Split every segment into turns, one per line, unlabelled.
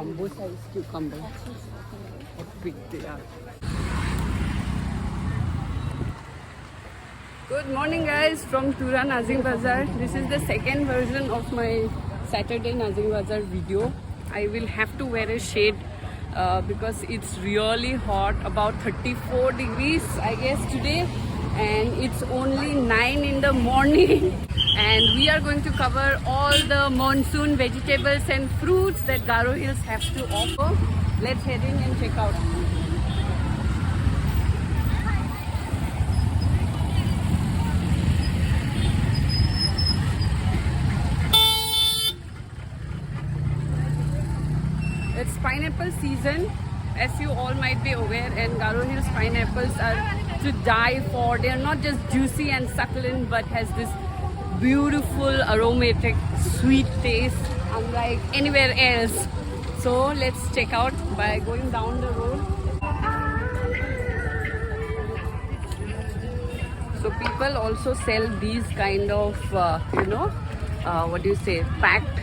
jumbo size cucumber. How big they are. Good morning guys from Tura, Najing Bazaar. This is the second version of my Saturday Najing Bazaar video. I will have to wear a shade because it's really hot, about 34 degrees I guess today, and it's only 9 in the morning. And we are going to cover all the monsoon vegetables and fruits that Garo Hills have to offer. Let's head in and check out. It's pineapple season, as you all might be aware, and Garo Hills pineapples are to die for. They are not just juicy and succulent, but has this beautiful aromatic sweet taste unlike anywhere else. So let's check out by going down the road. So people also sell these kind of packed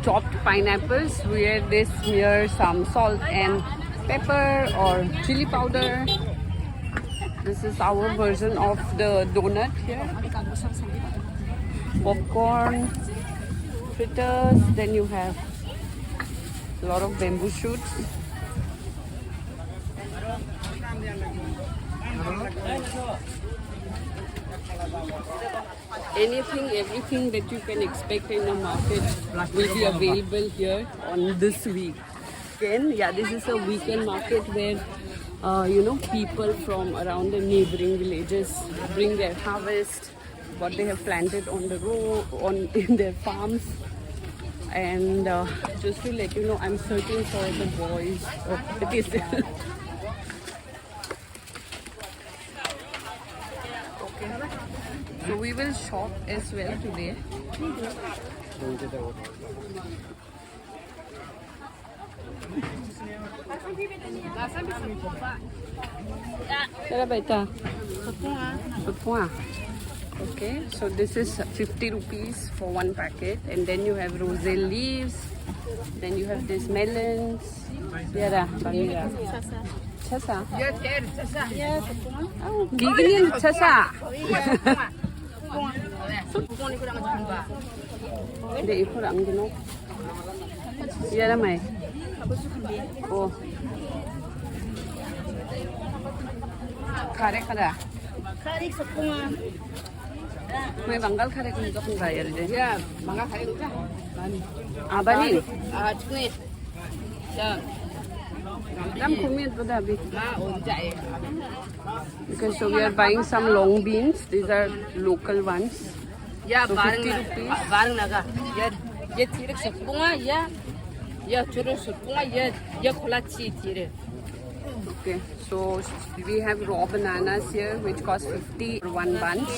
chopped pineapples where they smear some salt and pepper or chili powder. This is our version of the donut here. Popcorn, fritters, then you have a lot of bamboo shoots. Anything, everything that you can expect in a market will be available here on this week. Again, yeah, this is a weekend market where people from around the neighboring villages bring their harvest, what they have planted on the road, in their farms. And just to let you know, I'm searching for the boys. Oh, it is. Okay. So we will shop as well today. Okay, so this is 50 rupees for one packet, and then you have roselle leaves, then you have these melons. Chasa. Oh, gigilin chasa. Để phô đẳng cái nó. Dạ đó mày. Oh. Kare kada.
Kare sepunga.
May banggal kare kung ito kung bayar din.
Ya, banggal kare ko ta. Bani.
Ah, bani.
Chukne. Ya.
Lam kumit po dabi.
Jai.
Okay, so we are buying some long beans. These are local ones.
Ya,
so 50 rupees.
Barang naga. Ya tirik sepunga ya. Ya churu sepunga ya kolachi tirik.
Okay, so we have raw bananas here, which cost 50 for one bunch.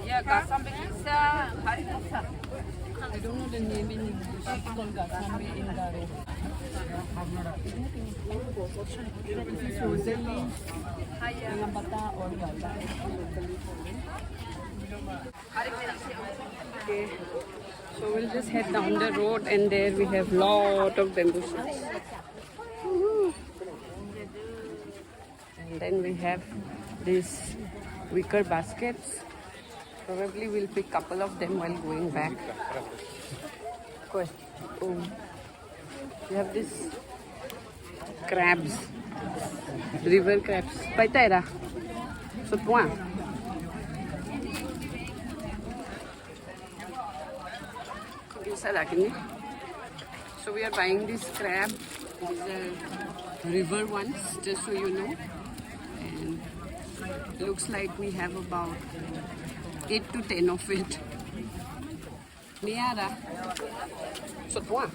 Ya, gasambe isa, hari isa.
I don't know the name in English. It's called gasambe in Garo. This is roselle leaves, lambata or yata. Okay, so we'll just head down the road, and there we have lot of bamboo shoots. And then we have these wicker baskets. Probably we'll pick couple of them while going back. Of course. Oh. We have this crabs, river crabs. Paitaira. Sutwa. So we are buying this crab. These are river ones, just so you know. And looks like we have about 8 to 10 of it. Niara. Sutwa.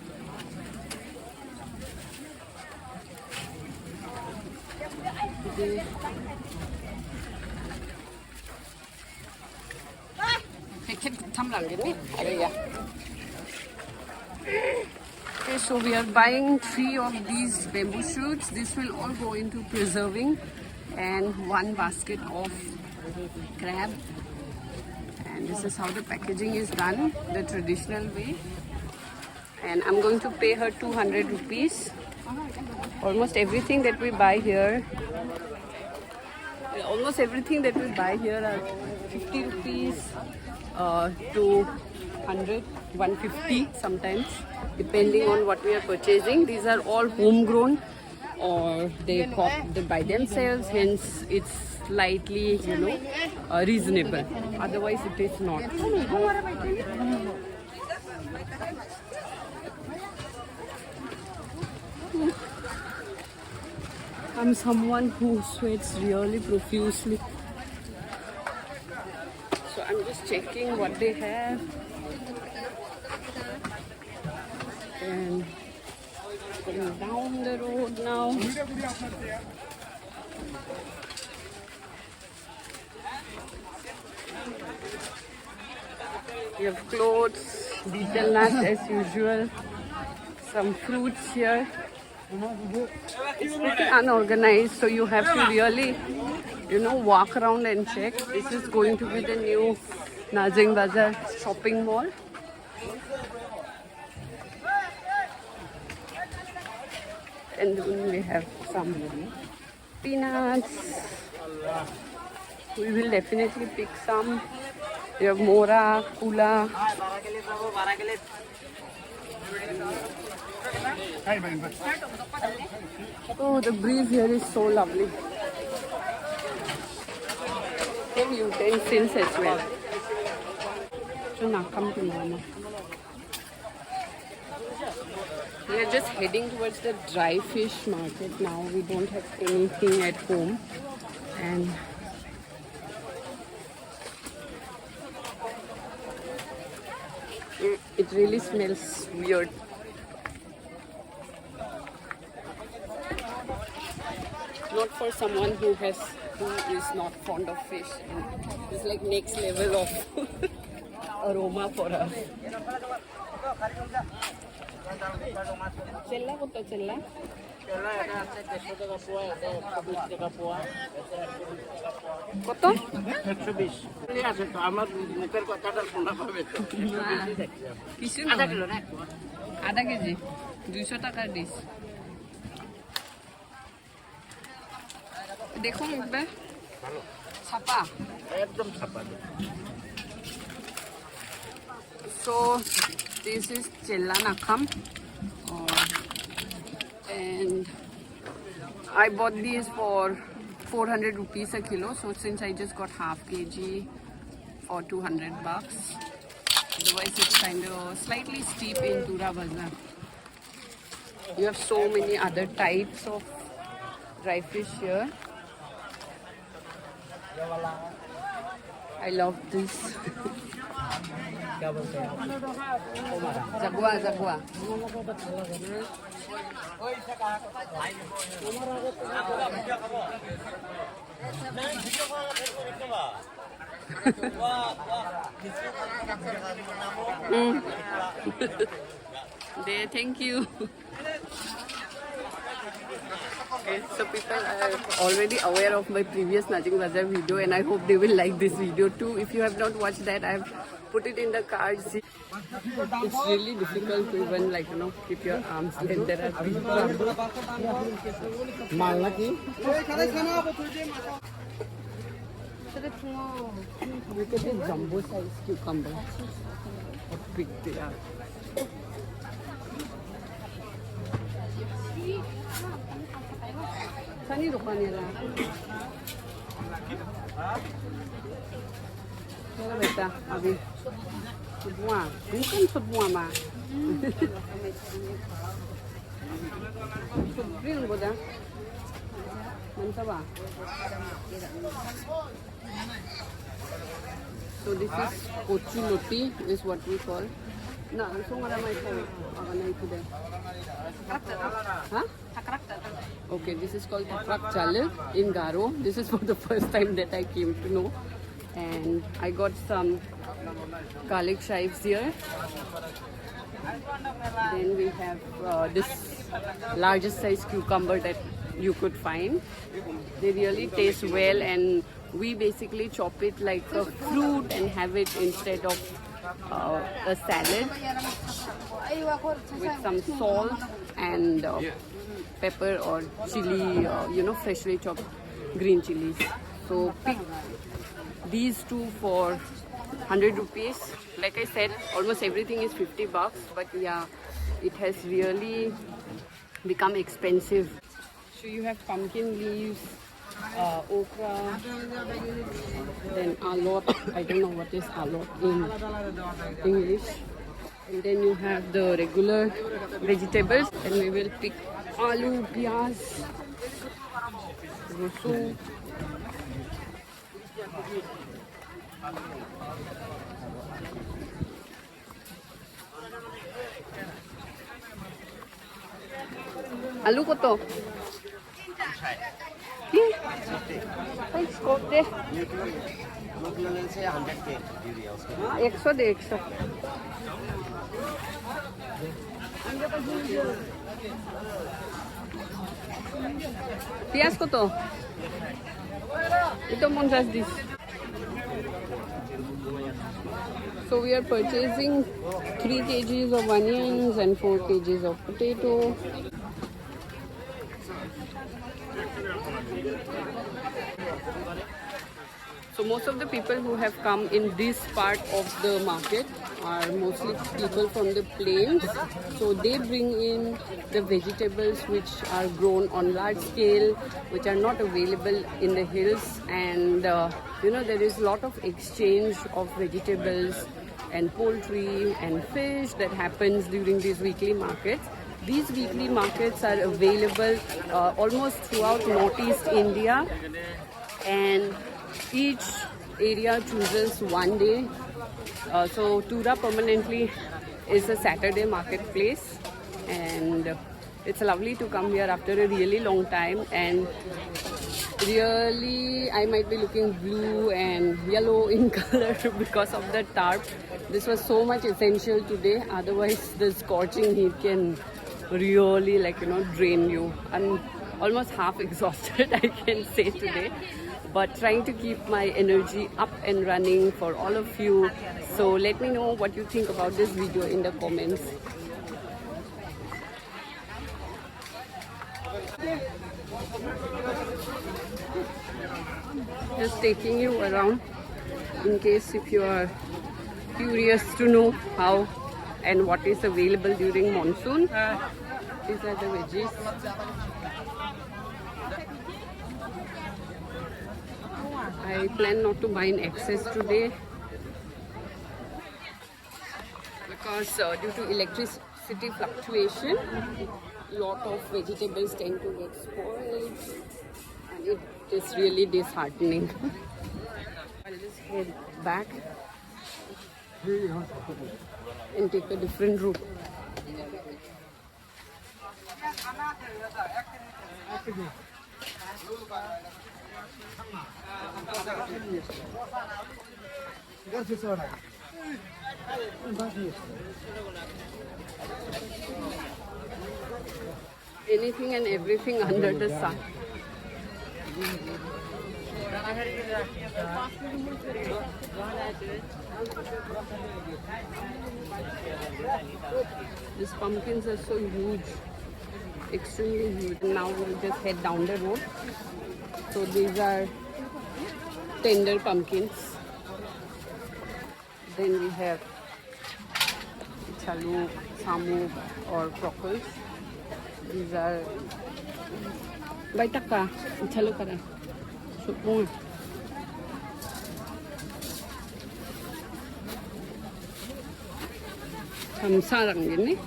Packet tham làm cái này. Đây à. Okay, so we are buying 3 of these bamboo shoots. This will all go into preserving, and 1 basket of crab. And this is how the packaging is done, the traditional way. And I'm going to pay her 200 rupees. Almost everything that we buy here, are 50 rupees to 100, 150 sometimes, depending on what we are purchasing. These are all homegrown, or they by themselves, hence it's slightly, reasonable. Otherwise it is not. I'm someone who sweats really profusely. So I'm just checking what they have. And going down the road now. We have clothes, betel nuts as usual, some fruits here. It's pretty unorganized, so you have to really, walk around and check. This is going to be the new Najing Bazaar shopping mall. And then we have some peanuts. We will definitely pick some. We have mora, kula. Oh, the breeze here is so lovely. Some utensils as well. So nakam to mama. We are just heading towards the dry fish market now. We don't have anything at home, and it really smells weird. Not for someone who is not fond of fish. It's like next level of aroma for us. Chella kotto chella? Kotto?
120 আমার মুখের কথাটা শোনা পাবে তো
কিছু না আধা KG 200 টাকার ডিশ দেখুন একবার ছাপা
একদম ছাপা
So this is chella nakam, and I bought these for 400 rupees a kilo. So since I just got half kg for 200 bucks, otherwise it's kind of slightly steep in Tura Bazaar. You have so many other types of dry fish here. I love this. Jagua, jagua. There, thank you. Okay, so people are already aware of my previous Najing Bazaar video, and I hope they will like this video too. If you have not watched that, I have put it in the cards. It's really difficult to even keep your arms length. There are people. Look at the jumbo size cucumber. How big they are. Saan rupan nila? Kaya beta, abi. Subwa. Bukan subwa ma. Subrin ko da. Manta ba? So this is kochu loti is what we call. Na, so ngara mai ko aganay today. Huh? Okay, this is called takrak chale in Garo. This is for the first time that I came to know. And I got some garlic chives here. Then we have this largest size cucumber that you could find. They really taste well, and we basically chop it like a fruit and have it instead of a salad with some salt and pepper or chili, freshly chopped green chilies. So pick these two for 100 rupees. Like I said, almost everything is 50 bucks, but yeah, it has really become expensive. So you have pumpkin leaves, okra, then alot. I don't know what is alot in English. And then you have the regular vegetables, and we will pick aloo, pyaz, rosu. Aloo koto? কি? Thanks, kote. 100 de 100. পিয়াজ কত? Ito 50 dis. So we are purchasing 3 kgs of onions and 4 kgs of potato. So most of the people who have come in this part of the market are mostly people from the plains. So they bring in the vegetables which are grown on large scale, which are not available in the hills. And there is a lot of exchange of vegetables and poultry and fish that happens during these weekly markets. These weekly markets are available almost throughout NorthEast India, and each area chooses one day. So Tura permanently is a Saturday marketplace, and it's lovely to come here after a really long time. And really, I might be looking blue and yellow in color because of the tarp. This was so much essential today, otherwise the scorching heat can really drain you. I'm almost half exhausted, I can say today, but trying to keep my energy up and running for all of you. So let me know what you think about this video in the comments. Just taking you around in case if you are curious to know how and what is available during monsoon. These are the veggies. I plan not to buy in excess today because due to electricity fluctuation, lot of vegetables tend to get spoiled, and it is really disheartening. I'll just head back and take a different route. Anything and everything under the sun. These pumpkins are so huge, extremely huge. Now we'll just head down the road. So these are tender pumpkins. Then we have samuk or cockles. These are baitaka, chalukara, supung. Samsarang gini.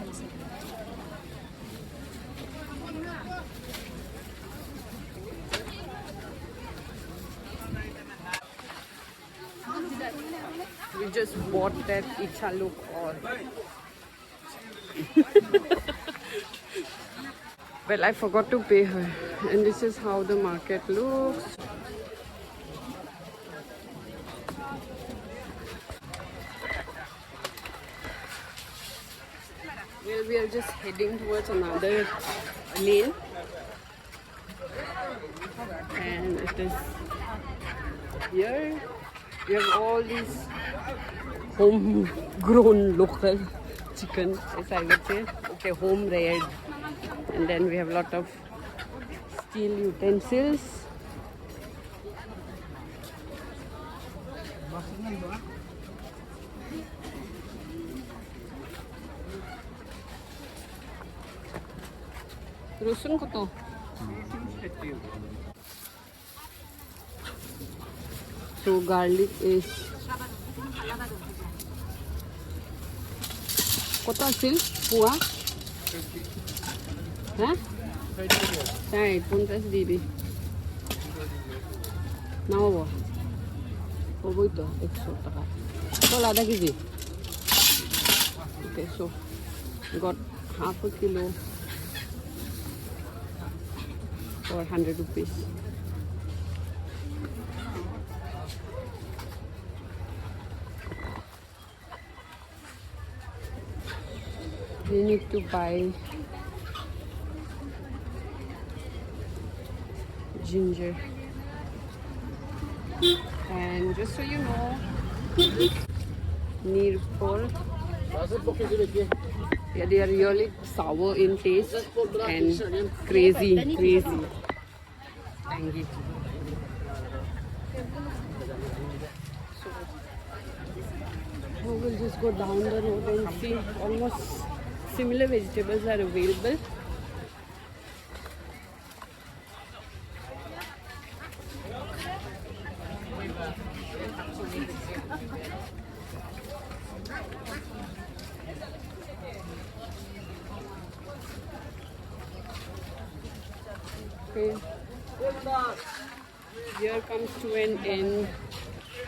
We just bought that ichaluk or well, I forgot to pay her, and this is how the market looks. we are just heading towards another lane, and it is here we have all these homegrown local chicken, as I would say. Okay, home reared, and then we have a lot of steel utensils. Rusun koto. So garlic is koto asil pua? Hah? Sai, 50 dibi. Nawa. Obo ito, 100 taka. Ito lada kg. Okay, so got half a kilo for 100 rupees. We need to buy ginger, and just so you know, nirpol. Yeah, they are really sour in taste and crazy. Tangy. So we will just go down the road and see. Almost similar vegetables are available. Okay. Here comes to an end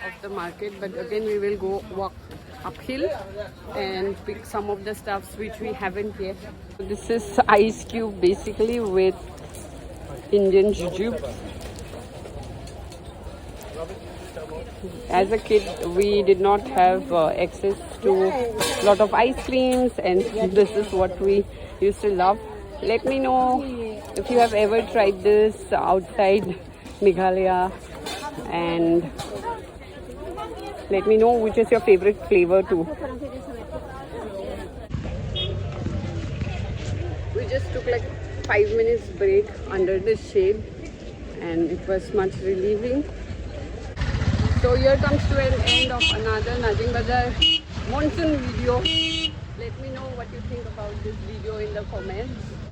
of the market, but again we will go walk uphill and pick some of the stuffs which we haven't yet. This is ice cube basically with Indian jujube. As a kid, we did not have access to a lot of ice creams, and this is what we used to love. Let me know if you have ever tried this outside Meghalaya, and let me know which is your favorite flavor too. We just took like 5 minutes break under the shade, and it was much relieving. So here comes to an end of another Najing Bazaar Monsoon video. Let me know what you think about this video in the comments.